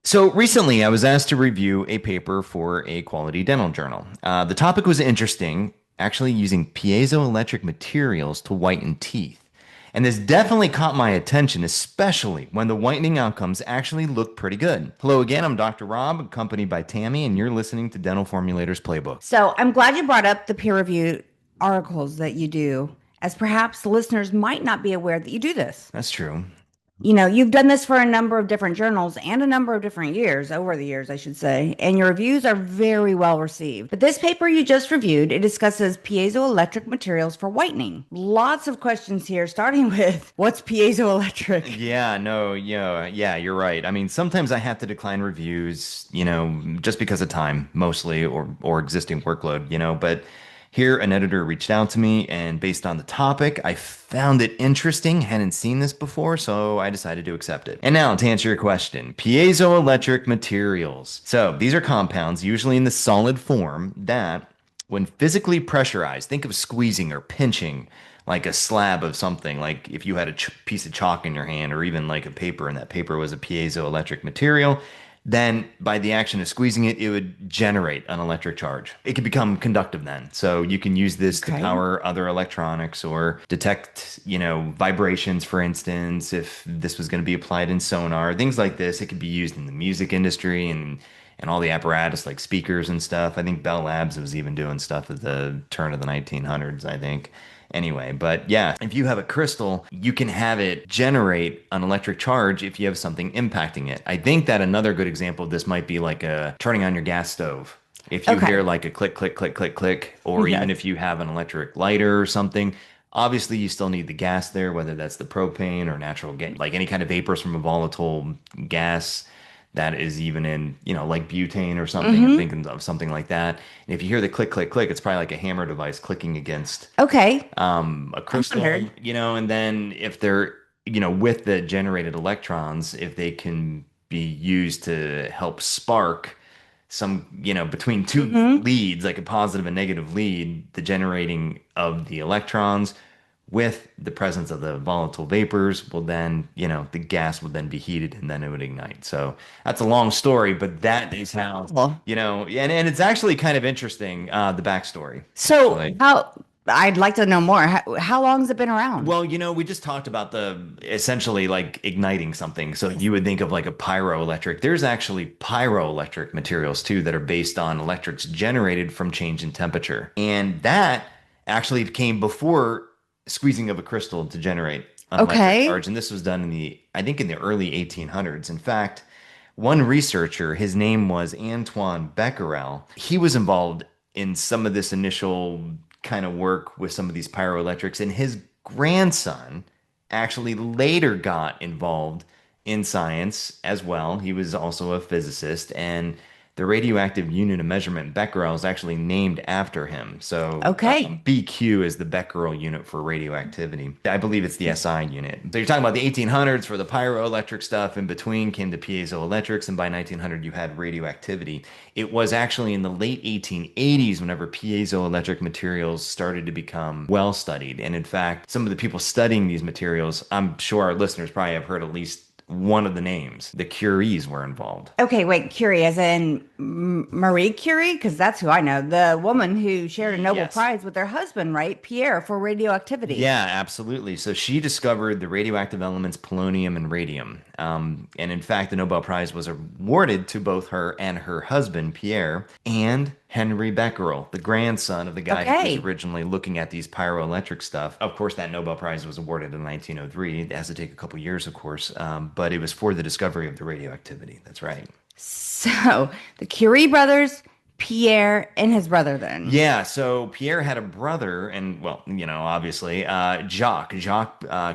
So recently, I was asked to review a paper for a quality dental journal. The topic was interesting, actually using piezoelectric materials to whiten teeth. And this definitely caught my attention, especially when the whitening outcomes actually look pretty good. Hello again, I'm Dr. Rob, accompanied by Tami, and you're listening to Dental Formulator's Playbook. So I'm glad you brought up the peer-reviewed articles that you do, as perhaps the listeners might not be aware that you do this. That's true. You've done this for a number of different journals and a number of different years, over the years, I should say, and your reviews are very well received. But this paper you just reviewed, it discusses piezoelectric materials for whitening. Lots of questions here, starting with what's piezoelectric? Yeah, no, yeah, you're right. I mean, sometimes I have to decline reviews, just because of time, mostly, or existing workload, but here an editor reached out to me, and based on the topic, I found it interesting, hadn't seen this before, so I decided to accept it. And now to answer your question, piezoelectric materials. So these are compounds, usually in the solid form, that when physically pressurized, think of squeezing or pinching like a slab of something, like if you had a piece of chalk in your hand or even like a paper and that paper was a piezoelectric material, then by the action of squeezing it, it would generate an electric charge. It could become conductive then. So you can use this to Okay. power other electronics or detect, vibrations, for instance, if this was going to be applied in sonar, things like this. It could be used in the music industry and all the apparatus like speakers and stuff. I think Bell Labs was even doing stuff at the turn of the 1900s, I think. Anyway, but yeah, if you have a crystal, you can have it generate an electric charge if you have something impacting it. I think that another good example of this might be like turning on your gas stove. If you Okay. hear like a click, click, click, click, click, or even Yes. if you have an electric lighter or something, obviously you still need the gas there, whether that's the propane or natural gas, like any kind of vapors from a volatile gas that is even in, like butane or something. I'm Mm-hmm. thinking of something like that. And if you hear the click, click, click, it's probably like a hammer device clicking against Okay. a I crystal, wondered. and then if they're, with the generated electrons, if they can be used to help spark some, between two Mm-hmm. leads, like a positive and negative lead, the generating of the electrons with the presence of the volatile vapors will then, the gas will then be heated and then it would ignite. So that's a long story, but that is how, Well, and it's actually kind of interesting, the backstory, so actually. how I'd like to know more. How long has it been around? Well, we just talked about the essentially like igniting something. So you would think of like a pyroelectric. There's actually pyroelectric materials too that are based on electrics generated from change in temperature. And that actually came before squeezing of a crystal to generate an electric Okay. charge. And this was done I think in the early 1800s. In fact, one researcher, his name was Antoine Becquerel, he was involved in some of this initial kind of work with some of these pyroelectrics, and his grandson actually later got involved in science as well. He was also a physicist, and the radioactive unit of measurement Becquerel is actually named after him. So Okay. BQ is the Becquerel unit for radioactivity. I believe it's the SI unit. So you're talking about the 1800s for the pyroelectric stuff. In between came the piezoelectrics, and by 1900 you had radioactivity. It was actually in the late 1880s whenever piezoelectric materials started to become well studied. And in fact, some of the people studying these materials, I'm sure our listeners probably have heard at least one of the names. The Curies were involved. Okay, wait, Curie, as in Marie Curie? Because that's who I know. The woman who shared a Nobel Yes. Prize with her husband, right? Pierre, for radioactivity. Yeah, absolutely. So she discovered the radioactive elements polonium and radium. And in fact, the Nobel Prize was awarded to both her and her husband, Pierre, and Henry Becquerel, the grandson of the guy who was Okay. originally looking at these pyroelectric stuff. Of course, that Nobel Prize was awarded in 1903. It has to take a couple years, of course, but it was for the discovery of the radioactivity. That's right. So the Curie brothers, Pierre and his brother then. Yeah, so Pierre had a brother, and well, obviously, Jacques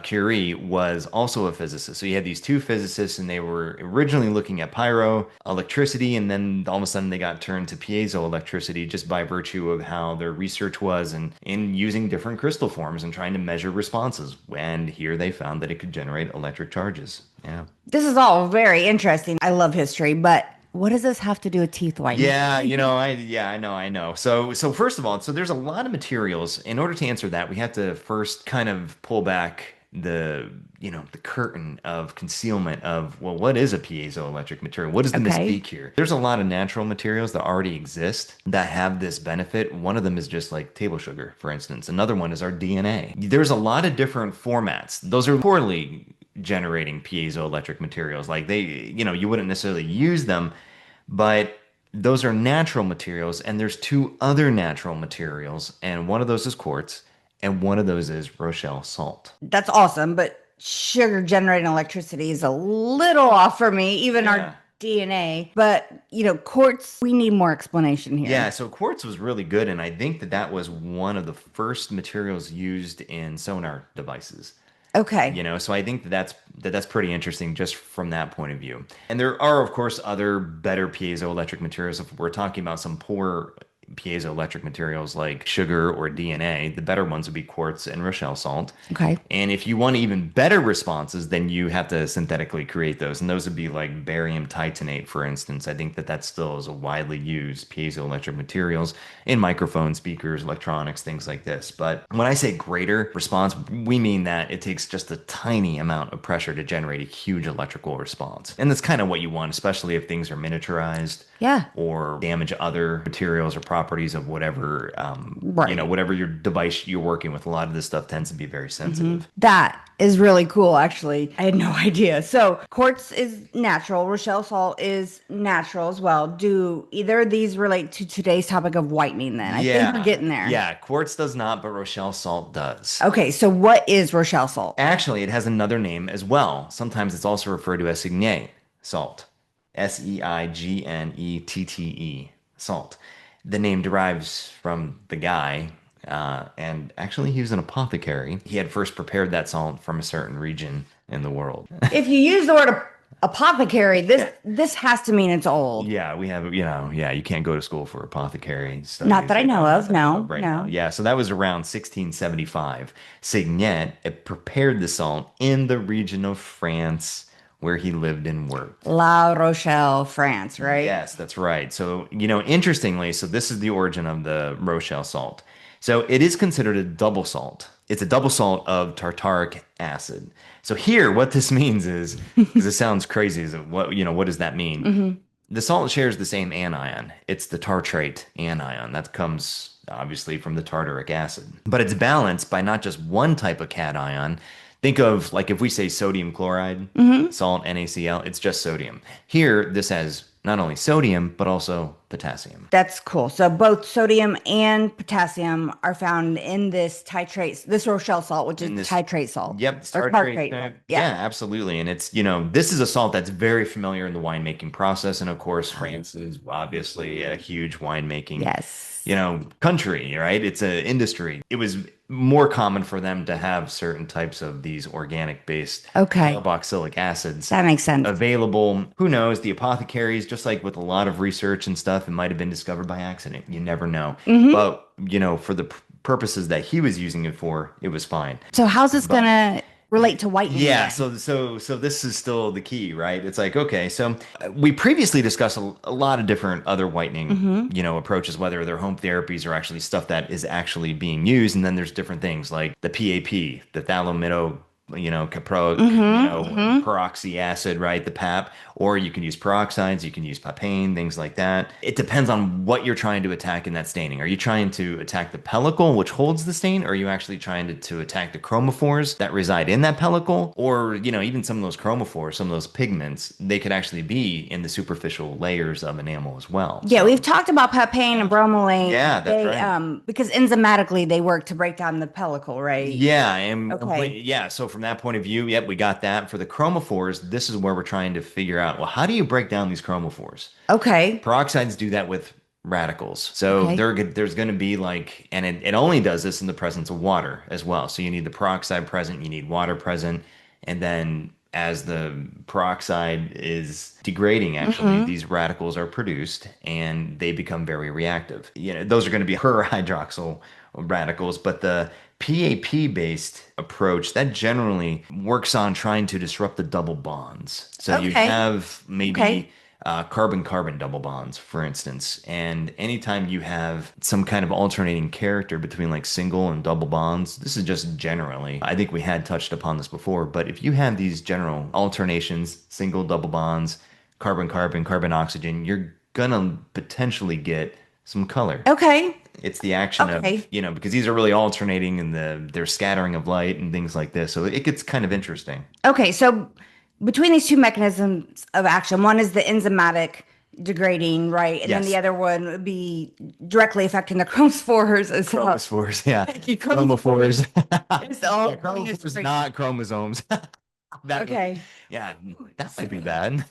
Curie was also a physicist. So you had these two physicists, and they were originally looking at pyro electricity, and then all of a sudden they got turned to piezoelectricity just by virtue of how their research was and in using different crystal forms and trying to measure responses. And here they found that it could generate electric charges. Yeah. This is all very interesting. I love history, but what does this have to do with teeth whitening? Yeah, I know. So first of all, so there's a lot of materials. In order to answer that, we have to first kind of pull back the the curtain of concealment of, well, what is a piezoelectric material? What is the Okay. mystique here? There's a lot of natural materials that already exist that have this benefit. One of them is just like table sugar, for instance. Another one is our DNA. There's a lot of different formats. Those are poorly generating piezoelectric materials. Like you wouldn't necessarily use them, but those are natural materials, and there's two other natural materials, and one of those is quartz, and one of those is Rochelle salt. That's awesome, but sugar generating electricity is a little off for me, even our Yeah. DNA. But, quartz, we need more explanation Yeah, here. so quartz was really good, and I think that that was one of the first materials used in sonar devices. Okay. So I think that's pretty interesting just from that point of view. And there are, of course, other better piezoelectric materials. If we're talking about some poor piezoelectric materials like sugar or DNA, the better ones would be quartz and Rochelle salt. Okay. And if you want even better responses, then you have to synthetically create those. And those would be like barium titanate, for instance. I think that that still is a widely used piezoelectric materials in microphones, speakers, electronics, things like this. But when I say greater response, we mean that it takes just a tiny amount of pressure to generate a huge electrical response. And that's kind of what you want, especially if things are miniaturized Yeah. or damage other materials or properties of whatever, Right. whatever your device you're working with. A lot of this stuff tends to be very sensitive. That is really cool, actually. I had no idea. So, quartz is natural, Rochelle salt is natural as well. Do either of these relate to today's topic of whitening then? I think we're Yeah, getting there. yeah. Quartz does not, but Rochelle salt does. Okay, so what is Rochelle salt? Actually, it has another name as well. Sometimes it's also referred to as Seignette salt. Seignette, salt. The name derives from the guy, and actually, he was an apothecary. He had first prepared that salt from a certain region in the world. If you use the word apothecary, this has to mean it's old. Yeah, we have, yeah, you can't go to school for apothecary Not studies. that I I know know of. nothing of No, right now. no. Yeah, so that was around 1675. Signet prepared the salt in the region of France where he lived and worked. La Rochelle, France, right? Yes, that's right. So, interestingly, so this is the origin of the Rochelle salt. So it is considered a double salt. It's a double salt of tartaric acid. So here, what this means is, because it sounds crazy, is what does that mean? The salt shares the same anion. It's the tartrate anion. That comes obviously from the tartaric acid. But it's balanced by not just one type of cation. Think of like if we say sodium chloride, salt, NaCl, it's just sodium. Here, this has not only sodium, but also potassium. That's cool. So both sodium and potassium are found in this titrate, this Rochelle salt, which is In this, titrate salt yep, it's or tartrate. tartrate salt. Yeah. Yeah, absolutely. And it's, this is a salt that's very familiar in the winemaking process. And of course, France is obviously a huge winemaking, Yes. country, right? It's an industry. It was more common for them to have certain types of these organic based Okay. carboxylic acids That makes sense. available. Who knows? The apothecaries, just like with a lot of research and stuff, it might have been discovered by accident. You never know. Hmm. But, for the purposes that he was using it for, it was fine. So how's this But gonna relate to whitening yeah, then? so this is still the key, right? It's like, okay, so we previously discussed a lot of different other whitening, Hmm. approaches, whether they're home therapies or actually stuff that is actually being used. And then there's different things like the PAP, the thalidomido, caproic, Hmm. Hmm. peroxy acid, right? The PAP, or you can use peroxides, you can use papain, things like that. It depends on what you're trying to attack in that staining. Are you trying to attack the pellicle, which holds the stain? Or are you actually trying to attack the chromophores that reside in that pellicle? Or, even some of those chromophores, some of those pigments, they could actually be in the superficial layers of enamel as well. Yeah, we've So, talked about papain and bromelain. yeah, that's They right. because enzymatically they work to break down the pellicle, right? Yeah, and Okay. yeah, so from that point of view, yep, we got that. For the chromophores, this is where we're trying to figure out, well, how do you break down these chromophores? Okay. Peroxides do that with radicals. So Okay. there's going to be like, and it only does this in the presence of water as well. So you need the peroxide present, you need water present, and then as the peroxide is degrading, actually, Hmm. these radicals are produced and they become very reactive. Those are going to be per hydroxyl radicals, but the PAP based approach that generally works on trying to disrupt the double bonds. So you Okay. have maybe Okay. carbon-carbon double bonds, for instance. And anytime you have some kind of alternating character between like single and double bonds, this is just generally, I think we had touched upon this before, but if you have these general alternations, single, double bonds, carbon-carbon, carbon-oxygen, you're gonna potentially get some color. Okay. It's the action of, Okay. because these are really alternating and their scattering of light and things like this. So it gets kind of interesting. Okay. So between these two mechanisms of action, one is the enzymatic degrading, right? And then the Yes. other one would be directly affecting the chromophores as well. Chromophores, yeah. Thank you. Chromophores. It's all Yeah, chromophores, great. not chromosomes. That would, Okay. yeah, that might be bad.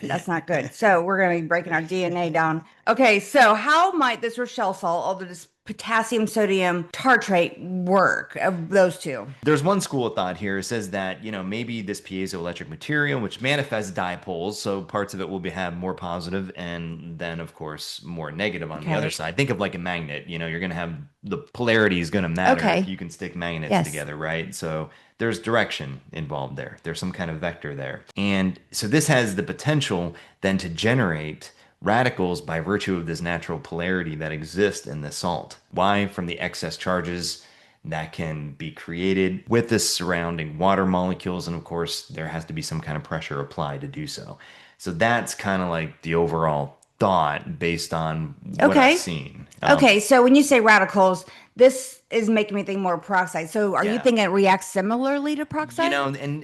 That's not good. So we're going to be breaking our DNA down. Okay, so how might this Rochelle salt, although this potassium sodium tartrate, work of those two? There's one school of thought here. It says that, maybe this piezoelectric material, which manifests dipoles, so parts of it will have more positive and then, of course, more negative on the other Okay. side. Think of like a magnet, you're going to have the polarity is going to matter if Okay. you can stick magnets Yes. together, right? So there's direction involved there. There's some kind of vector there. And so this has the potential then to generate radicals by virtue of this natural polarity that exists in the salt. Why? From the excess charges that can be created with the surrounding water molecules. And of course, there has to be some kind of pressure applied to do so. So that's kind of like the overall thought based on what I've Okay. seen. Okay. So when you say radicals, this is making me think more peroxide. So are you Yeah. thinking it reacts similarly to peroxide? And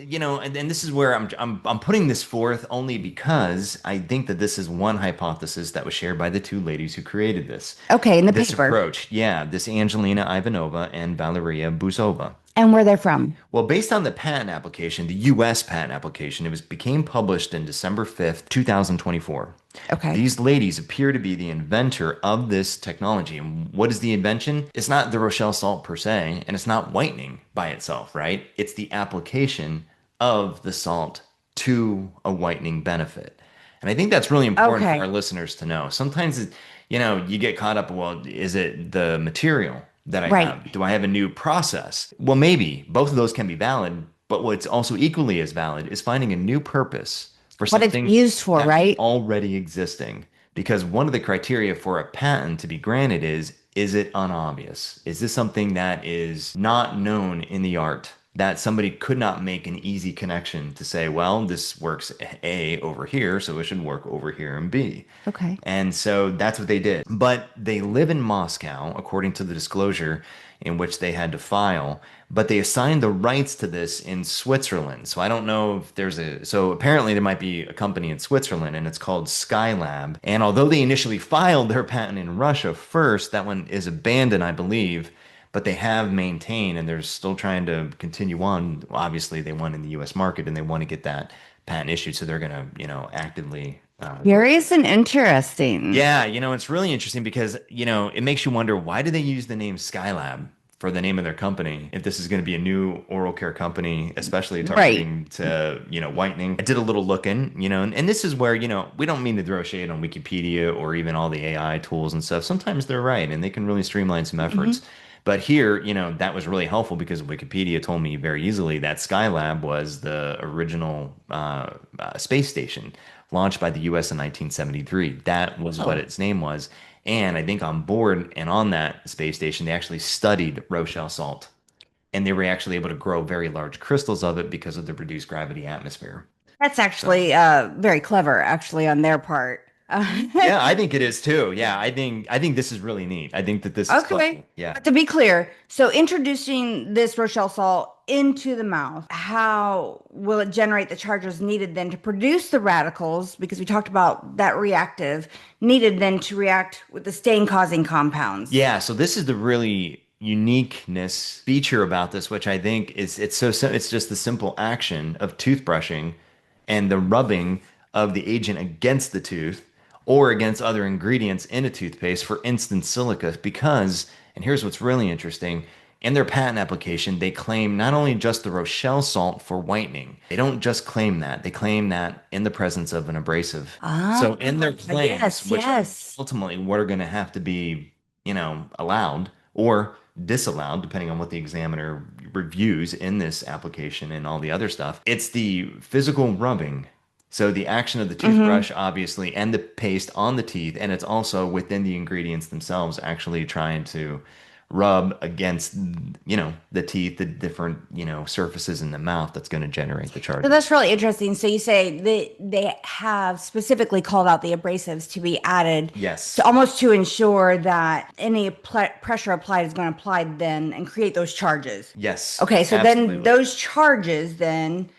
this is where I'm putting this forth only because I think that this is one hypothesis that was shared by the two ladies who created this. Okay, in the This paper. approach, yeah, this Angelina Ivanova and Valeria Buzova. And where they're from. Well, based on the patent application, the US patent application, became published in December 5th, 2024. Okay. These ladies appear to be the inventor of this technology. And what is the invention? It's not the Rochelle salt per se, and it's not whitening by itself, right? It's the application of the salt to a whitening benefit. And I think that's really important for our Okay. listeners to know. Sometimes, you get caught up, well, is it the material that I Right. have? Do I have a new process? Well, maybe both of those can be valid, but what's also equally as valid is finding a new purpose for What it's something used for, that's right? already existing. Because one of the criteria for a patent to be granted is it unobvious? Is this something that is not known in the art? That somebody could not make an easy connection to say, well, this works A over here, so it should work over here in B. Okay. And so that's what they did. But they live in Moscow, according to the disclosure in which they had to file. But they assigned the rights to this in Switzerland. So I don't know if so apparently there might be a company in Switzerland and it's called Skylab. And although they initially filed their patent in Russia first, that one is abandoned, I believe. But they have maintained and they're still trying to continue on. Obviously, they won in the US market and they want to get that patent issued. So they're going to, actively Curious and interesting. yeah, it's really interesting because, it makes you wonder why do they use the name Skylab for the name of their company if this is going to be a new oral care company, especially Right. targeting to, whitening. I did a little looking, and this is where, we don't mean to throw shade on Wikipedia or even all the AI tools and stuff. Sometimes they're right and they can really streamline some efforts. Hmm. But here, that was really helpful because Wikipedia told me very easily that Skylab was the original space station launched by the US in 1973. That was what Oh, its name was. And I think on board and on that space station, they actually studied Rochelle salt. And they were actually able to grow very large crystals of it because of the reduced gravity atmosphere. that's So, actually very clever, actually, on their part. yeah, I think it is too. Yeah, I think this is really neat. I think that this is clever. Okay. Yeah. But to be clear, so introducing this Rochelle salt into the mouth, how will it generate the charges needed then to produce the radicals? Because we talked about that reactive needed then to react with the stain causing compounds. Yeah, so this is the really uniqueness feature about this, which I think is it's just the simple action of toothbrushing and the rubbing of the agent against the tooth or against other ingredients in a toothpaste, for instance, silica, because, and here's what's really interesting, in their patent application, they claim not only just the Rochelle salt for whitening, they don't just claim that, they claim that in the presence of an abrasive. Ah, So in their claims, yes, which are yes. ultimately what are going to have to be, allowed or disallowed, depending on what the examiner reviews in this application and all the other stuff, it's the physical rubbing So the action of the Mm-hmm. toothbrush, obviously, and the paste on the teeth, and it's also within the ingredients themselves, actually trying to rub against, the teeth, the different, surfaces in the mouth that's going to generate the So charges. that's really interesting. So you say they have specifically called out the abrasives to be added to Yes. almost to ensure that any pressure applied is going to apply then and create those charges. Yes. Okay, so then Absolutely. those charges then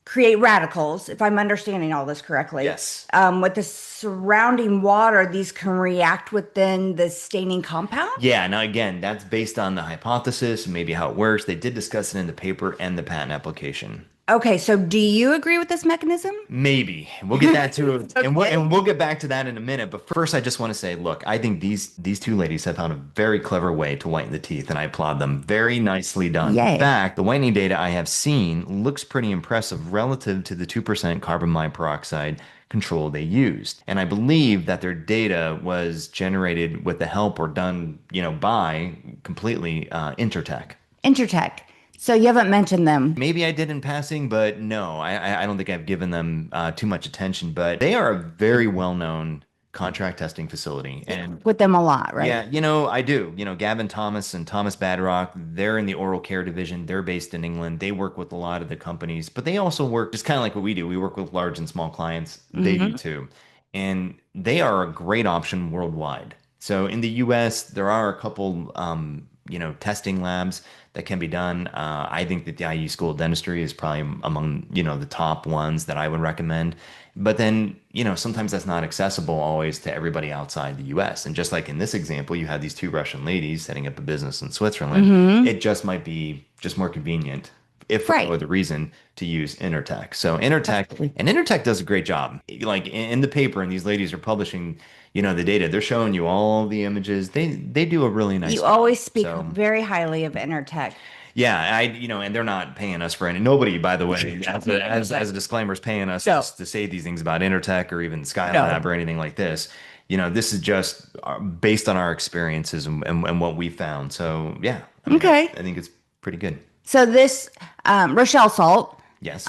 create radicals, if I'm understanding all this correctly. Yes. With the surrounding water, these can react within the staining compound. Yeah. Now, again, that's based on the hypothesis and maybe how it works. They did discuss it in the paper and the patent application. Okay, so do you agree with this mechanism? Maybe we'll get that to, and we'll Okay. and we'll get back to that in a minute. But first, I just want to say, look, I think these two ladies have found a very clever way to whiten the teeth, and I applaud them. Very nicely done. In Yay. fact, the whitening data I have seen looks pretty impressive relative to the 2% carbamide peroxide control they used. And I believe that their data was generated with the help or done, by completely Intertech. Intertech. So you haven't mentioned them. Maybe I did in passing, but no, I don't think I've given them too much attention. But they are a very well-known contract testing facility, and With them a lot, right? yeah, I do. Gavin Thomas and Thomas Badrock, they're in the oral care division. They're based in England. They work with a lot of the companies, but they also work just kind of like what we do. We work with large and small clients. They do Hmm. too, and they are a great option worldwide. So in the US, there are a couple, testing labs that can be done. I think that the IU School of Dentistry is probably among, the top ones that I would recommend. But then, sometimes that's not accessible always to everybody outside the US. And just like in this example, you had these two Russian ladies setting up a business in Switzerland. Hmm. It just might be just more convenient, if for no Right. other reason, to use Intertech. So Intertech, Absolutely. and Intertech does a great job. Like in the paper, and these ladies are publishing, the data. They're showing you all the images. They do a really nice You job. always speak So very highly of Intertech. yeah, and they're not paying us for any. Nobody, by the way, as a disclaimer, is paying us No, to say these things about Intertech or even Skylab no. or anything like this. This is just based on our experiences and what we found. So yeah, I mean, Okay. I think it's pretty good. So this Rochelle salt, Yes.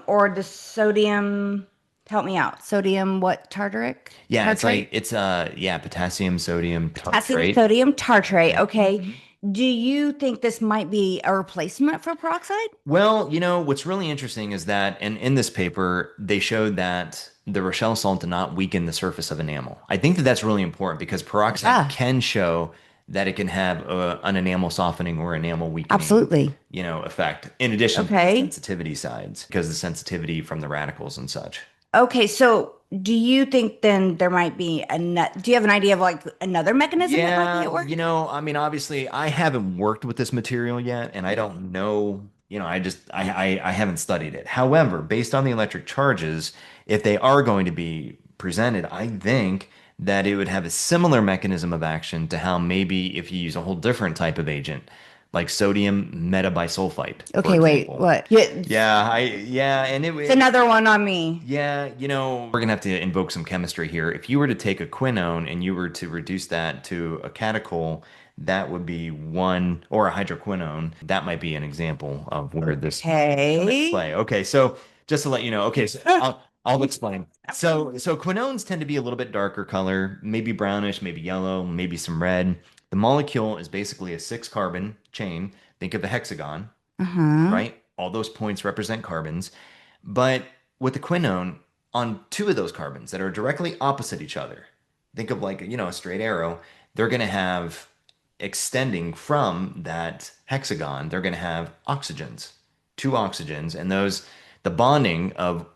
or the sodium, help me out. Sodium what tartaric? Yeah, it's Tartrate? like it's yeah, potassium, sodium Potassium tartrate. sodium tartrate. Yeah. Okay. Do you think this might be a replacement for peroxide? Well, what's really interesting is that, and in this paper, they showed that the Rochelle salt did not weaken the surface of enamel. I think that that's really important because peroxide Ah, can show that it can have an enamel softening or enamel weakening, absolutely. effect, in addition to the Okay. sensitivity sides, because the sensitivity from the radicals and such. Okay, so do you think then there might be do you have an idea of like another mechanism that might be Yeah, at work? I mean, obviously, I haven't worked with this material yet, and I don't know, I just I haven't studied it. However, based on the electric charges, if they are going to be presented, I think that it would have a similar mechanism of action to how maybe if you use a whole different type of agent, like sodium metabisulfite, for Okay, wait, example. what? Yeah, it's Yeah, and it's another one on me. yeah, we're gonna have to invoke some chemistry here. If you were to take a quinone and you were to reduce that to a catechol, that would be one, or a hydroquinone. That might be an example of where this might come into Okay. play. Okay, so just to let you know, okay, so I'll explain. So quinones tend to be a little bit darker color, maybe brownish, maybe yellow, maybe some red. The molecule is basically a six carbon chain. Think of a hexagon, Uh-huh. right? All those points represent carbons. But with the quinone, on two of those carbons that are directly opposite each other, think of like, a straight arrow, they're going to have extending from that hexagon, they're going to have oxygens, two oxygens, and the bonding of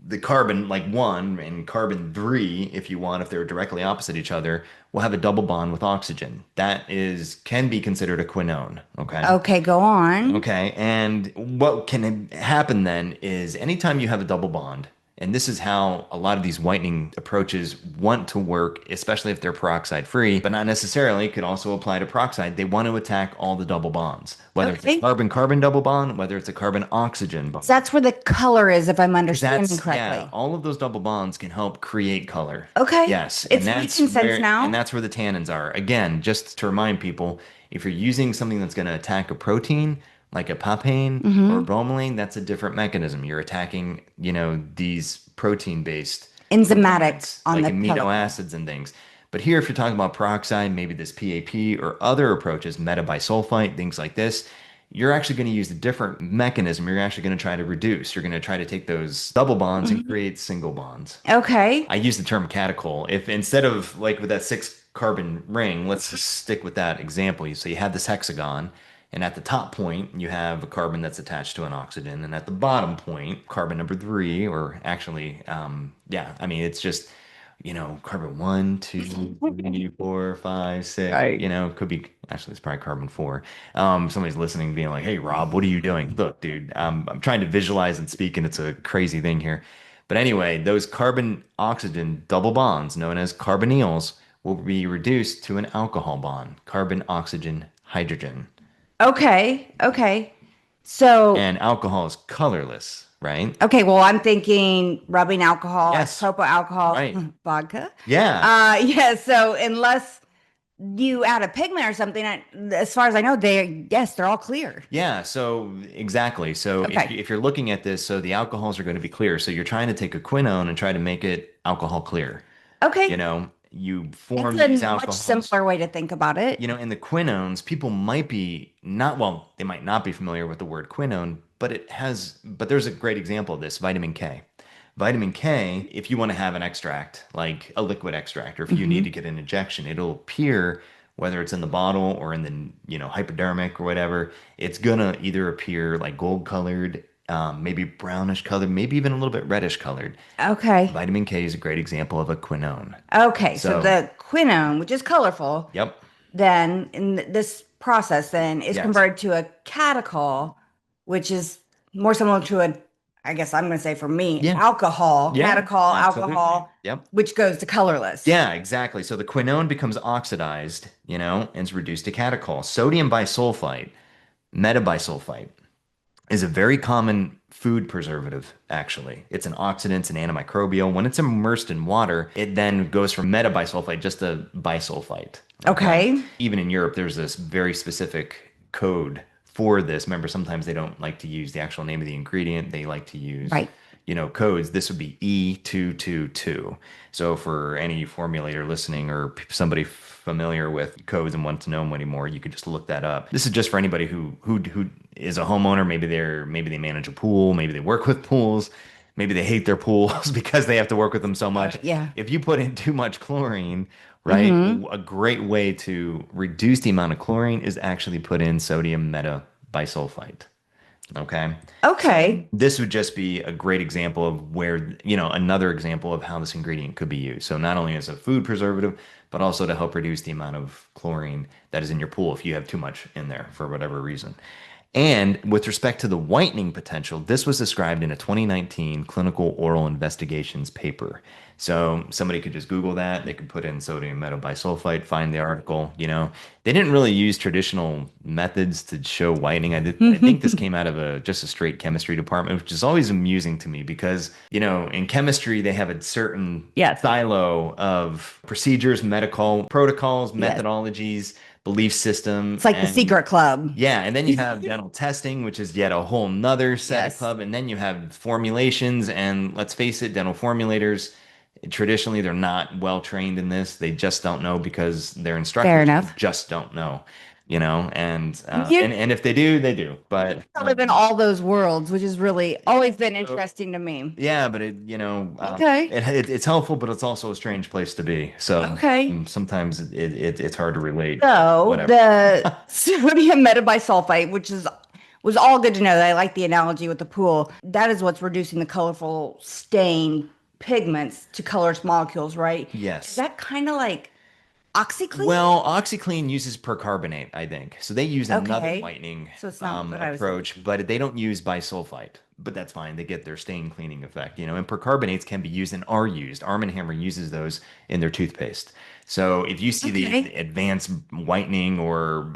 the carbon like one and carbon three, if you want, if they're directly opposite each other, will have a double bond with oxygen. That can be considered a quinone. Okay. Okay, go on. Okay, and what can happen then is anytime you have a double bond, and this is how a lot of these whitening approaches want to work, especially if they're peroxide free, but not necessarily, could also apply to peroxide. They want to attack all the double bonds, whether it's a Okay. carbon-carbon double bond, whether it's a carbon-oxygen bond. So that's where the color is, if I'm Because understanding that's, yeah, correctly. all of those double bonds can help create color. Okay. Yes, It's making sense and now. that's where the tannins are. Again, just to remind people, if you're using something that's going to attack a protein, like a papain or Mm-hmm. bromelain, that's a different mechanism. You're attacking, these protein-based Enzymatic components on like the amino pellicle. acids and things. But here, if you're talking about peroxide, maybe this PAP or other approaches, metabisulfite, things like this, you're actually going to use a different mechanism. You're actually going to try to reduce. You're going to try to take those double bonds and Mhm. create single bonds. Okay. I use the term catechol. If instead of like with that six carbon ring, let's just stick with that example. So you have this hexagon, and at the top point, you have a carbon that's attached to an oxygen, and at the bottom point, carbon number three, or actually, yeah, I mean, it's just, carbon one, two, three, four, five, six, Right. could be actually it's probably carbon four. Somebody's listening, being like, "Hey, Rob, what are you doing?" Look, dude, I'm trying to visualize and speak, and it's a crazy thing here. But anyway, those carbon oxygen double bonds, known as carbonyls, will be reduced to an alcohol bond, carbon oxygen hydrogen. Okay. Okay. So, And alcohol is colorless, right? okay, well, I'm thinking rubbing alcohol, Yes, isopropyl alcohol, right. vodka. Yeah. Yeah, so unless you add a pigment or something, as far as I know, yes, they're all clear. Yeah, so exactly. So Okay. if you're looking at this, so the alcohols are going to be clear. So you're trying to take a quinone and try to make it alcohol clear. Okay. You That's form a these much alcohols. simpler way to think about it. In the quinones, people might be not, well, they might not be familiar with the word quinone, but there's a great example of this, vitamin K. Vitamin K, if you want to have an extract, like a liquid extract, or if you need to Hmm. get an injection, it'll appear, whether it's in the bottle or in the, hypodermic or whatever, it's gonna either appear like gold colored, maybe brownish colored, maybe even a little bit reddish colored. Okay. Vitamin K is a great example of a quinone. Okay. So So, the quinone, which is colorful, yep. then in this process, then is Yes. converted to a catechol, which is more similar to I guess I'm going to say for me, Yeah. alcohol, Yeah, catechol, absolutely. alcohol, Yep. which goes to colorless. Yeah, exactly. So the quinone becomes oxidized, and is reduced to catechol. Sodium bisulfite, metabisulfite, is a very common food preservative, actually. It's an oxidant, it's an antimicrobial. When it's immersed in water, it then goes from metabisulfite just to bisulfite. Okay. Okay. Even in Europe, there's this very specific code for this. Remember, sometimes they don't like to use the actual name of the ingredient, they like to use Right. codes. This would be E222. So for any formulator listening or somebody familiar with codes and wants to know them anymore, you could just look that up. This is just for anybody who is a homeowner. Maybe they manage a pool, maybe they work with pools, maybe they hate their pools because they have to work with them so much. Yeah. If you put in too much chlorine, right, Hmm. a great way to reduce the amount of chlorine is actually put in sodium metabisulfite. Okay. So Okay. this would just be a great example of where, another example of how this ingredient could be used. So not only as a food preservative, but also to help reduce the amount of chlorine that is in your pool if you have too much in there for whatever reason. And with respect to the whitening potential, this was described in a 2019 clinical oral investigations paper. So somebody could just Google that. They could put in sodium metabisulfite, find the article. They didn't really use traditional methods to show whitening. I think this came out of just a straight chemistry department, which is always amusing to me because, in chemistry, they have a certain Yes. silo of procedures, medical protocols, Yes. methodologies, belief system, It's like the and secret club. yeah, and then you have dental testing, which is yet a whole nother set of Yes. club. And then you have formulations, and let's face it, dental formulators, traditionally, they're not well trained in this. They just don't know because their Fair instructors enough. just don't know, and You and if they do, they do. But live in all those worlds, which has really always been so, interesting to me. yeah, but Okay. it's helpful, but it's also a strange place to be. So Okay. sometimes it's hard to relate. So Whatever. the sodium metabisulfite, which was all good to know. I like the analogy with the pool. That is what's reducing the colorful stain pigments to colorless molecules, right? Is Yes. that kind of like OxyClean? Well, OxyClean uses percarbonate, I think. So they use another Okay. whitening So it's not what I was thinking. approach, but they don't use bisulfite. But that's fine. They get their stain cleaning effect, and percarbonates can be used and are used. Arm & Hammer uses those in their toothpaste. So if you see the Okay. advanced whitening or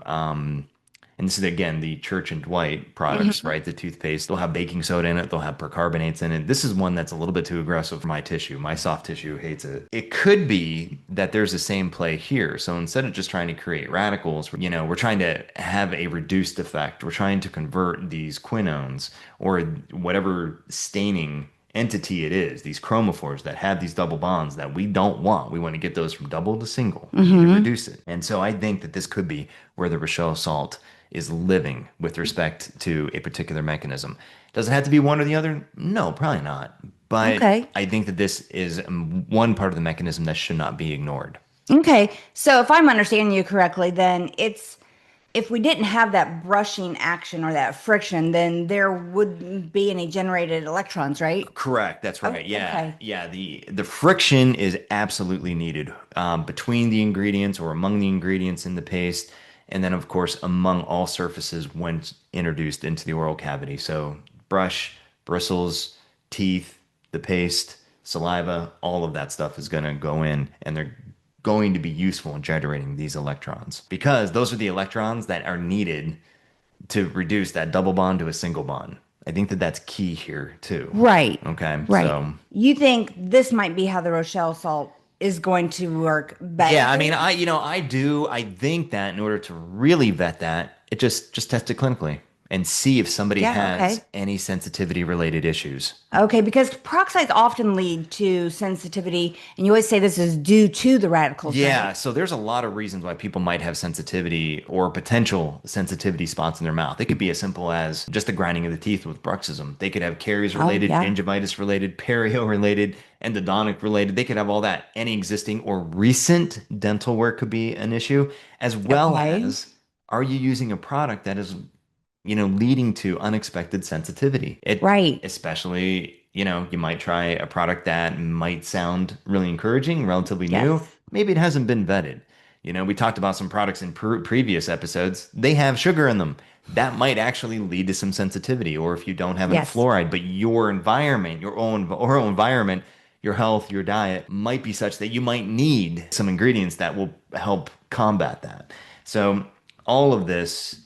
and this is again the Church and Dwight products, Mhm. right? The toothpaste, they'll have baking soda in it, they'll have percarbonates in it. This is one that's a little bit too aggressive for my tissue. My soft tissue hates it. It could be that there's the same play here. So instead of just trying to create radicals, we're trying to have a reduced effect. We're trying to convert these quinones or whatever staining entity it is, these chromophores that have these double bonds that we don't want. We want to get those from double to single. We need to Mm-hmm. reduce it. And so I think that this could be where the Rochelle salt is living with respect to a particular mechanism. Does it have to be one or the other? No, probably not. But Okay. I think that this is one part of the mechanism that should not be ignored. Okay. So if I'm understanding you correctly, then it's if we didn't have that brushing action or that friction, then there wouldn't be any generated electrons, right? Correct. That's Oh, right. Yeah. okay. Yeah. The friction is absolutely needed between the ingredients or among the ingredients in the paste. And then, of course, among all surfaces when introduced into the oral cavity. So, brush, bristles, teeth, the paste, saliva, all of that stuff is going to go in and they're going to be useful in generating these electrons because those are the electrons that are needed to reduce that double bond to a single bond. I think that that's key here too. Right. Okay, Right. so You think this might be how the Rochelle salt is going to work yeah, I mean, better? I think that in order to really vet that, it just test it clinically and see if somebody Yeah, has okay. any sensitivity related issues. Okay, because peroxides often lead to sensitivity, and you always say this is due to the radicals, Yeah, right? so there's a lot of reasons why people might have sensitivity or potential sensitivity spots in their mouth. It could be as simple as just the grinding of the teeth with bruxism. They could have caries Oh, related, yeah. gingivitis related, perio related, endodontic related. They could have all that. Any existing or recent dental work could be an issue, as well Okay. as are you using a product that is leading to unexpected sensitivity. It Right. especially, you might try a product that might sound really encouraging, relatively new. Yes. Maybe it hasn't been vetted. We talked about some products in previous episodes. They have sugar in them. That might actually lead to some sensitivity. Or if you don't have enough Yes. fluoride, but your environment, your own oral environment, your health, your diet might be such that you might need some ingredients that will help combat that. So all of this,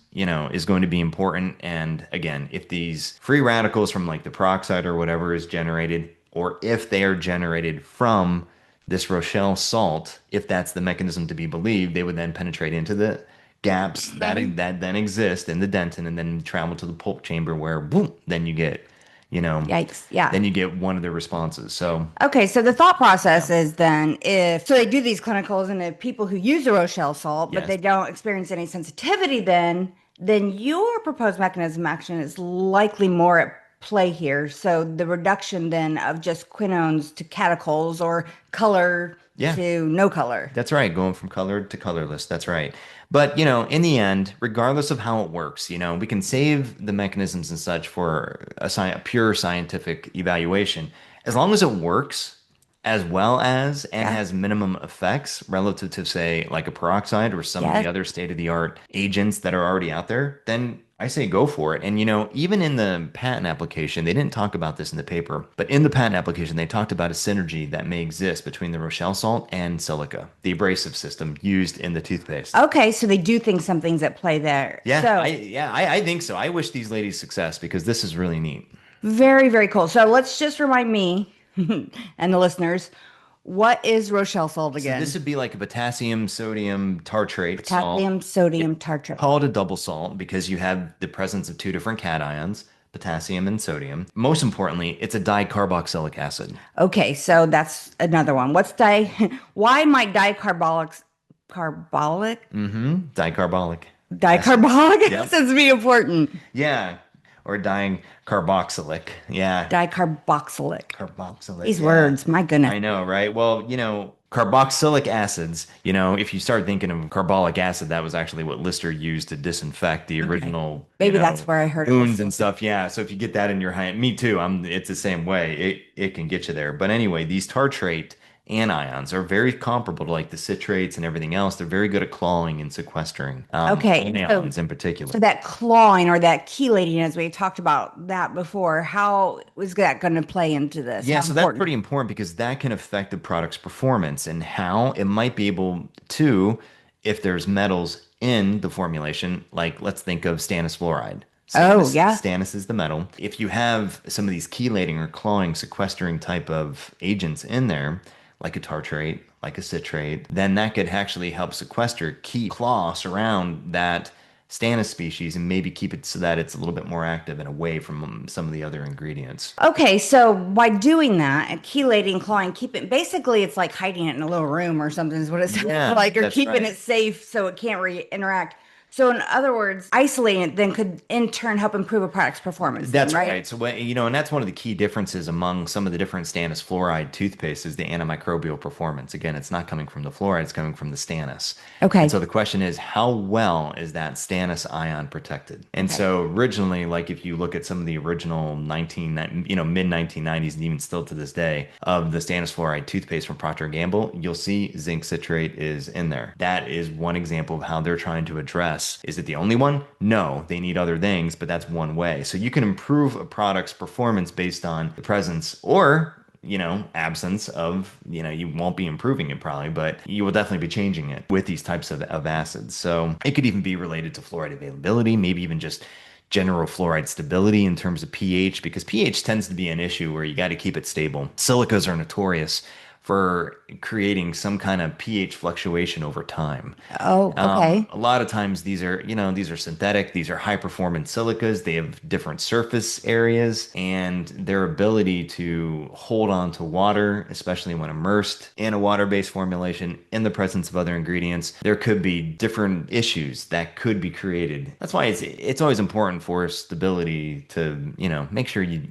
is going to be important. And again, if these free radicals from like the peroxide or whatever is generated, or if they are generated from this Rochelle salt, if that's the mechanism to be believed, they would then penetrate into the gaps Okay. that then exist in the dentin and then travel to the pulp chamber where boom, then you get, you know, Yikes. Yeah. then you get one of the responses. So Okay, so the thought yeah, process is then if so they do these clinicals and if people who use the Rochelle salt but yes. they don't experience any sensitivity then your proposed mechanism action is likely more at play here. So the reduction then of just quinones to catechol or color Yeah. to no color. That's right, going from colored to colorless. That's right. But, in the end, regardless of how it works, we can save the mechanisms and such for a pure scientific evaluation. As long as it works as well as and Yeah. has minimum effects relative to, say, like a peroxide or some of the Yes. other state-of-the-art agents that are already out there, then I say go for it. And even in the patent application, they didn't talk about this in the paper, but in the patent application, they talked about a synergy that may exist between the Rochelle salt and silica, the abrasive system used in the toothpaste. Okay, so they do think something's at play there. So I think so. I wish these ladies success because this is really neat. very, very cool. So let's just remind me and the listeners, what is Rochelle salt So this again? would be like a potassium sodium tartrate salt. Potassium sodium It tartrate. called a double salt because you have the presence of two different cations, potassium and sodium. Most importantly, it's a dicarboxylic acid. Okay, so that's another one. What's di? Why might dicarbolic, carbolic, Dicarbolic acid. dicarbolic Yep. acids be important? Yeah. Or dying carboxylic. Yeah. Dicarboxylic. Carboxylic. These Yeah. words, my goodness. I know, right? Well, carboxylic acids, if you start thinking of carbolic acid, that was actually what Lister used to disinfect the Okay, original, maybe that's where I heard it wounds before. and stuff. Yeah. So if you get that in your hand, me too. It's the same way. It can get you there. But anyway, these tartrate anions are very comparable to like the citrates and everything else. They're very good at clawing and sequestering, Okay, so anions in particular. so that clawing or that chelating, as we talked about that before, how is that going to play into this? Yeah, How so that's important? pretty important because that can affect the product's performance and how it might be able to, if there's metals in the formulation, like let's think of stannous fluoride. Oh, Stannous, yeah. stannous is the metal. If you have some of these chelating or clawing, sequestering type of agents in there, like a tartrate, like a citrate, then that could actually help sequester, keep claw, surround that stannous species and maybe keep it so that it's a little bit more active and away from some of the other ingredients. Okay, so by doing that and chelating, clawing, keeping basically it's like hiding it in a little room or something is what it sounds Yeah, like. You're that's keeping right. it safe so it can't interact. So in other words, isolating it then could in turn help improve a product's performance then, That's right? right. So, and that's one of the key differences among some of the different stannous fluoride toothpaste is the antimicrobial performance. Again, it's not coming from the fluoride, it's coming from the stannous. And Okay. so the question is, how well is that stannous ion protected? And Okay. so originally, like if you look at some of the original 19, mid 1990s, and even still to this day, of the stannous fluoride toothpaste from Procter& and Gamble, you'll see zinc citrate is in there. That is one example of how they're trying to address. Is it the only one? No, they need other things, but that's one way. So you can improve a product's performance based on the presence or absence of, you won't be improving it probably, but you will definitely be changing it with these types of acids. So it could even be related to fluoride availability, maybe even just general fluoride stability in terms of pH, because pH tends to be an issue where you got to keep it stable. Silicas are notorious for creating some kind of pH fluctuation over time. Oh, okay. A lot of times these are synthetic, these are high performance silicas. They have different surface areas and their ability to hold on to water, especially when immersed in a water-based formulation in the presence of other ingredients. There could be different issues that could be created. That's why it's always important for stability to, make sure you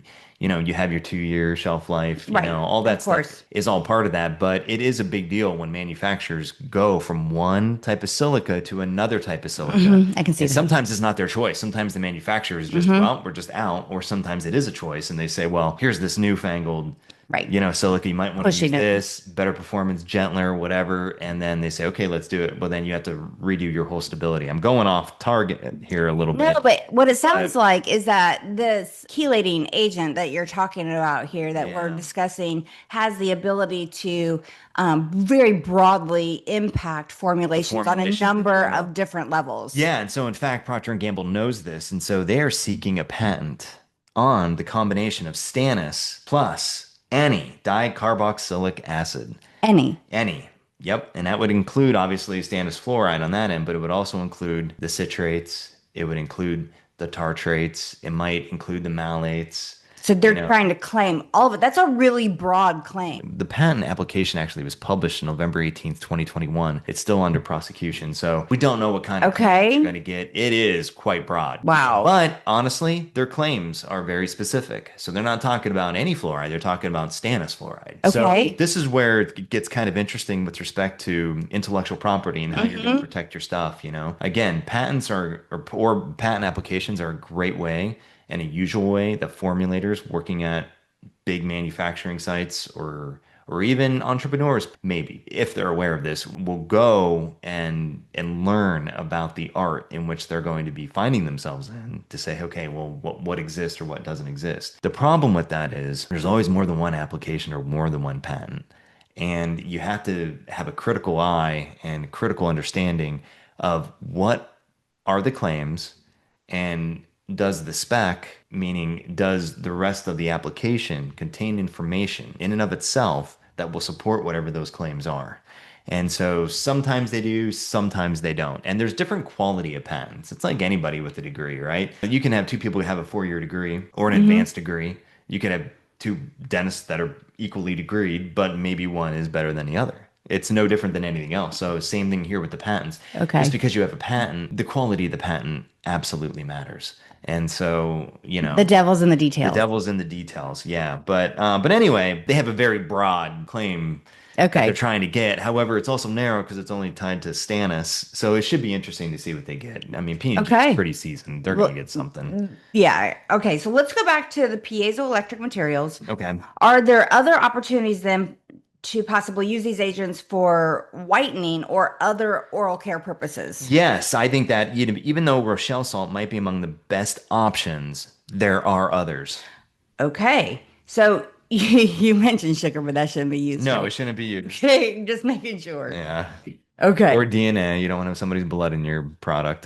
have your 2 year shelf life, Right. all Of that stuff course. is all part of that. But it is a big deal when manufacturers go from one type of silica to another type of silica. I can see And that. sometimes it's not their choice. Sometimes the manufacturer is just, Hmm. well, we're just out. Or sometimes it is a choice and they say, well, here's this newfangled Right. silica, you might want to use Pushing it. this, better performance, gentler, whatever. And then they say, okay, let's do it. But then you have to redo your whole stability. I'm going off target here a little No, bit, but what it sounds but like is that this chelating agent that you're talking about here, that we're yeah. discussing, has the ability to very broadly impact The formulations on a formulations in number general. of different levels. Yeah, and so in fact, Procter& and Gamble knows this, and so they are seeking a patent on the combination of stannous plus any dicarboxylic acid. Any. Any. Yep, and that would include obviously stannous fluoride on that end, but it would also include the citrates, it would include the tartrates, it might include the malates. So You they're know, trying to claim all of it. That's a really broad claim. The patent application actually was published November 18th, 2021. It's still under prosecution, so we don't know what kind of claims you're Okay. going to get. It is quite broad. Wow. But honestly, their claims are very specific. So they're not talking about any fluoride, they're talking about stannous fluoride. So Okay. this is where it gets kind of interesting with respect to intellectual property and how you're going to Hmm. protect your stuff, Again, patents or patent applications are a great way and a usual way that formulators working at big manufacturing sites or even entrepreneurs maybe if they're aware of this will go and learn about the art in which they're going to be finding themselves in to say okay well what exists or what doesn't exist. The problem with that is there's always more than one application or more than one patent, and you have to have a critical eye and critical understanding of what are the claims and does the spec, meaning does the rest of the application contain information in and of itself that will support whatever those claims are? And so sometimes they do, sometimes they don't. And there's different quality of patents. It's like anybody with a degree, right? You can have two people who have a 4 year degree or an Hmm. advanced degree. You could have two dentists that are equally degreed, but maybe one is better than the other. It's no different than anything else. So same thing here with the patents. Just Okay. because you have a patent, the quality of the patent absolutely matters. And so, The devil's in the the details. devil's in the details. Yeah. But anyway, they have a very broad claim that they're Okay. trying to get. However, it's also narrow because it's only tied to Stannis. So it should be interesting to see what they get. I mean, P&G is Okay. pretty seasoned. They're going to Well, get something. yeah. Okay. So let's go back to the piezoelectric materials. Okay. Are there other opportunities then to possibly use these agents for whitening or other oral care purposes? Yes, I think that even though Rochelle salt might be among the best options, there are others. Okay. So you mentioned sugar, but that shouldn't be used, No, it right? shouldn't be used. Okay. Just making sure. Yeah. Or Okay. DNA. You don't want to have somebody's blood in your product.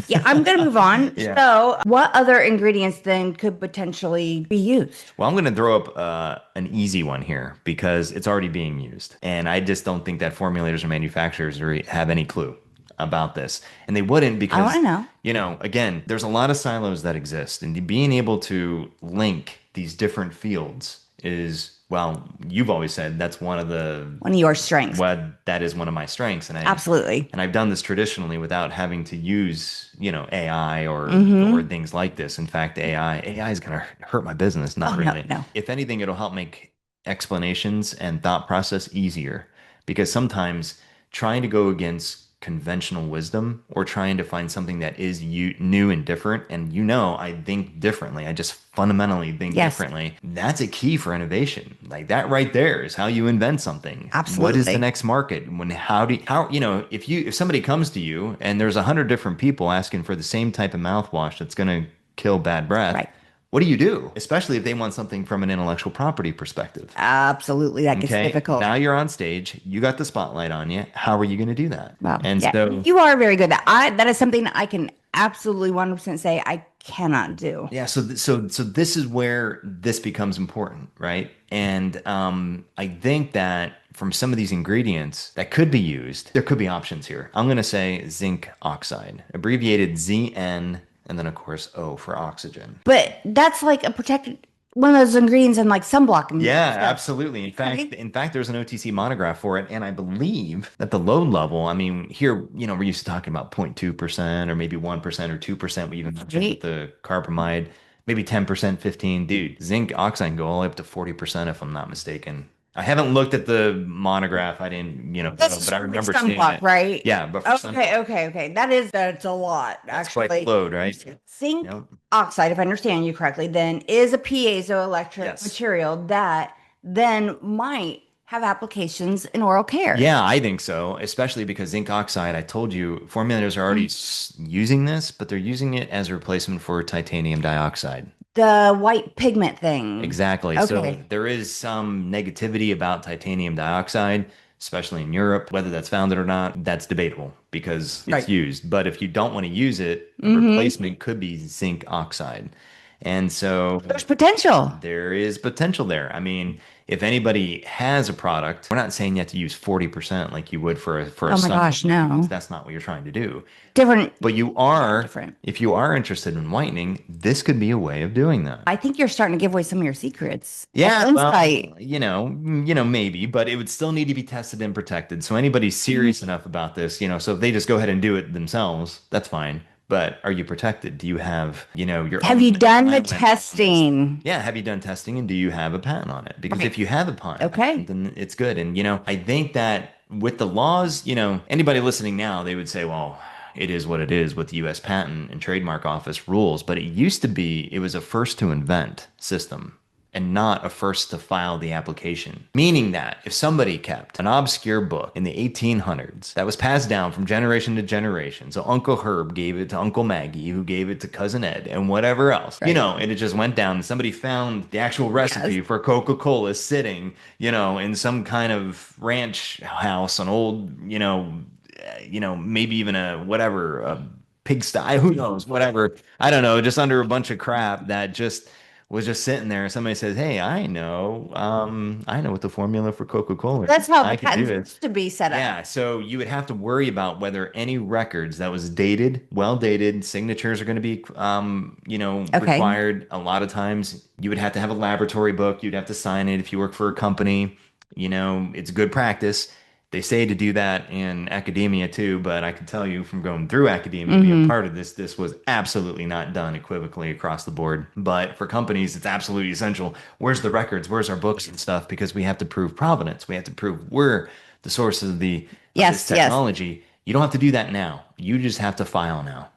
Yeah, I'm going to move on. Yeah. So, what other ingredients then could potentially be used? Well, I'm going to throw up an easy one here because it's already being used. And I just don't think that formulators or manufacturers have any clue about this. And they wouldn't I want because, to know. again, there's a lot of silos that exist, and being able to link these different fields is, well, you've always said that's one of the One of your strengths. well, that is one of my strengths, Absolutely. and I've done this traditionally without having to use, AI or Mm-hmm. things like this. In fact, AI is going to hurt my business, not Oh, no, really. no. If anything, it'll help make explanations and thought process easier because sometimes trying to go against conventional wisdom or trying to find something that is new and different, and I think differently. I just fundamentally think Yes, differently. That's a key for innovation. Like that right there is how you invent something. What is the absolutely. next market? If somebody comes to you and there's 100 different people asking for the same type of mouthwash that's going to kill bad breath, Right. what do you do? Especially if they want something from an intellectual property perspective. Absolutely. That gets Okay, difficult. now you're on stage, you got the spotlight on you. How are you going to do that? Well, And yeah, so, you are very good. That is something I can absolutely 100% say I cannot do. yeah, so this is where this becomes important, right? And I think that from some of these ingredients that could be used, there could be options here. I'm going to say zinc oxide, abbreviated ZN, and then of course O for oxygen. But that's like a protected one of those ingredients in like sunblock and Yeah, stuff. absolutely. Okay. In fact, there's an OTC monograph for it, and I believe that the load level, I mean, here, we're used to talking about 0.2% or maybe 1% or 2%. We even mentioned with Right. the carbamide, maybe 10%, 15. Dude, zinc oxide can go all the way up to 40% if I'm not mistaken. I haven't looked at the monograph. I didn't, This go, is but I for like remember seeing sunblock, it. right? Yeah, but for some, Okay, okay, okay. That's a lot, that's quite the actually. load, right? Zinc Yep. oxide, if I understand you correctly, then is a piezoelectric Yes. material that then might have applications in oral care. Yeah, I think so, especially because zinc oxide, I told you, formulators are already using this, but they're using it as a replacement for titanium dioxide. The white pigment thing. Exactly. So Okay. there is some negativity about titanium dioxide, especially in Europe. Whether that's founded or not, that's debatable because it's Right. used. But if you don't want to use it, a Mm-hmm. replacement could be zinc oxide. And so There's potential. there is potential there. I mean, if anybody has a product, we're not saying you have to use 40% like you would for a Oh my sunblock gosh, because no. that's not what you're trying to do. Different. But Yeah, different. if you are interested in whitening, this could be a way of doing that. I think you're starting to give away some of your secrets. Yeah, well, Insight. maybe, but it would still need to be tested and protected. So anybody serious enough about this, so if they just go ahead and do it themselves, that's fine. But are you protected? Do you have, your Have own you done the bioenvelope on this? testing? Yeah, have you done testing and do you have a patent on it? Because if Right. you have a patent, Okay. then it's good. And, I think that with the laws, anybody listening now, they would say, well, it is what it is with the US Patent and Trademark Office rules. But it was a first to invent system and not a first to file the application. Meaning that if somebody kept an obscure book in the 1800s that was passed down from generation to generation, so Uncle Herb gave it to Uncle Maggie, who gave it to Cousin Ed, and whatever else, Right. and it just went down, and somebody found the actual Yes. recipe for Coca-Cola sitting, in some kind of ranch house, an old, maybe even a whatever, a pigsty, who knows, whatever. I don't know, just under a bunch of crap that just was just sitting there. Somebody says, "Hey, I know what the formula for Coca-Cola That's is. how the I can do patent's it." supposed to be set up. Yeah, so you would have to worry about whether any records that was dated, well dated, signatures are going to be, Okay. required. A lot of times you would have to have a laboratory book. You'd have to sign it if you work for a company. It's good practice. They say to do that in academia too, but I can tell you from going through academia, being Mm-hmm. part of this was absolutely not done equivocally across the board. But for companies, it's absolutely essential. Where's the records? Where's our books and stuff? Because we have to prove provenance. We have to prove we're the source of this Yes, yes. technology. You don't have to do that now. You just have to file now.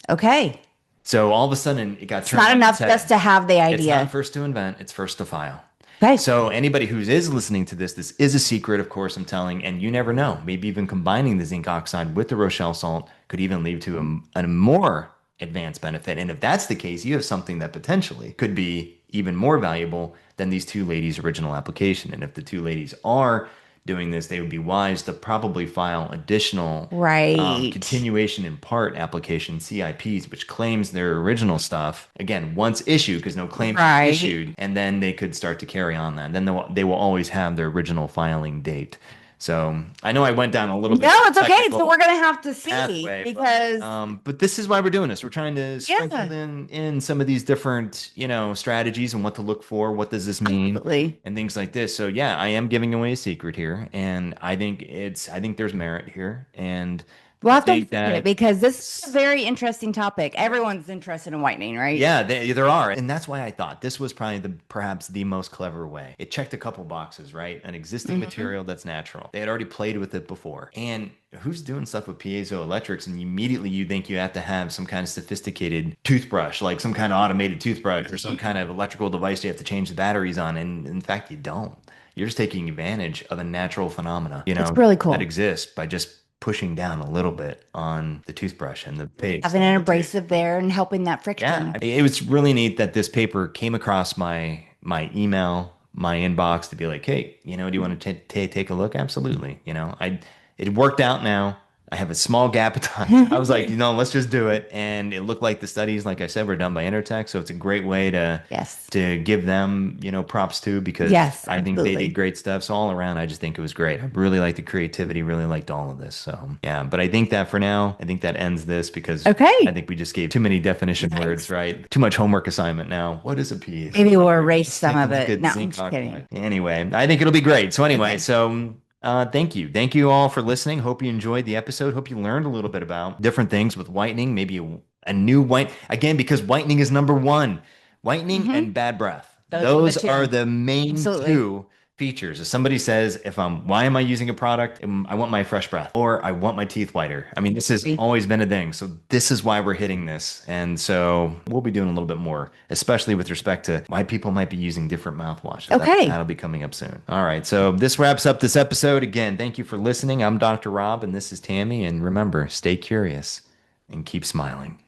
Okay. So all of a sudden, it got It's turned not on its enough just head. to have the It's not idea. first to invent, it's first to file. Okay. So anybody who is listening to this is a secret, of course, I'm telling, and you never know. Maybe even combining the zinc oxide with the Rochelle salt could even lead to a more advanced benefit. And if that's the case, you have something that potentially could be even more valuable than these two ladies' original application. And if the two ladies are doing this, they would be wise to probably file additional Right. continuation in part application CIPs, which claims their original stuff again once issued because no claims were Right. issued, and then they could start to carry on that. Then they will always have their original filing date. So I know I went down a little bit No, of a it's okay. So technical we're gonna have to see pathway, because but this is why we're doing this. We're trying to yeah, sprinkle in some of these different, strategies and what to look for. What does this mean? absolutely. And things like this. So yeah, I am giving away a secret here, and I think there's merit here, and We'll I have to think look at it that because this is a very interesting topic. Everyone's interested in whitening, right? yeah, there are. And that's why I thought this was probably perhaps the most clever way. It checked a couple boxes, right? An existing Hmm. material that's natural. They had already played with it before. And who's doing stuff with piezoelectrics? And immediately you think you have to have some kind of sophisticated toothbrush, like some kind of automated toothbrush or some kind of electrical device you have to change the batteries on. And in fact, you don't. You're just taking advantage of a natural phenomena, It's really that cool. exists by just pushing down a little bit on the toothbrush and the paste Having on an the tooth. abrasive there and helping that Yeah, friction. it was really neat that this paper came across my email, my inbox to be like, hey, do you want to take a look? Absolutely. It worked out now. I have a small gap of time. I was like, let's just do it. And it looked like the studies, like I said, were done by Intertech, so it's a great way to Yes. give them, props too, because Yes, I think they did absolutely. great stuff. So all around, I just think it was great. I really liked the creativity, really liked all of this. So yeah, but I think that for now, I think that ends this because I Okay. think we just gave too many definition words, Nice. right? Too much homework assignment now. What is a piece? Maybe we'll erase Let's some take a of look it. at No, I'm zinc just kidding. oxide. Anyway, I think it'll be great. So anyway, Okay. so thank you. Thank you all for listening. Hope you enjoyed the episode. Hope you learned a little bit about different things with whitening, maybe a new white again, because whitening is number one. Whitening Hmm. and bad breath. Those are the Those are two. the main Absolutely. two features. If somebody says, why am I using a product? I want my fresh breath or I want my teeth whiter. I mean, this has Agree. always been a thing. So this is why we're hitting this. And so we'll be doing a little bit more, especially with respect to why people might be using different mouthwashes. Okay. That'll be coming up soon. All right. So this wraps up this episode. Again, thank you for listening. I'm Dr. Rob and this is Tammy. And remember, stay curious and keep smiling.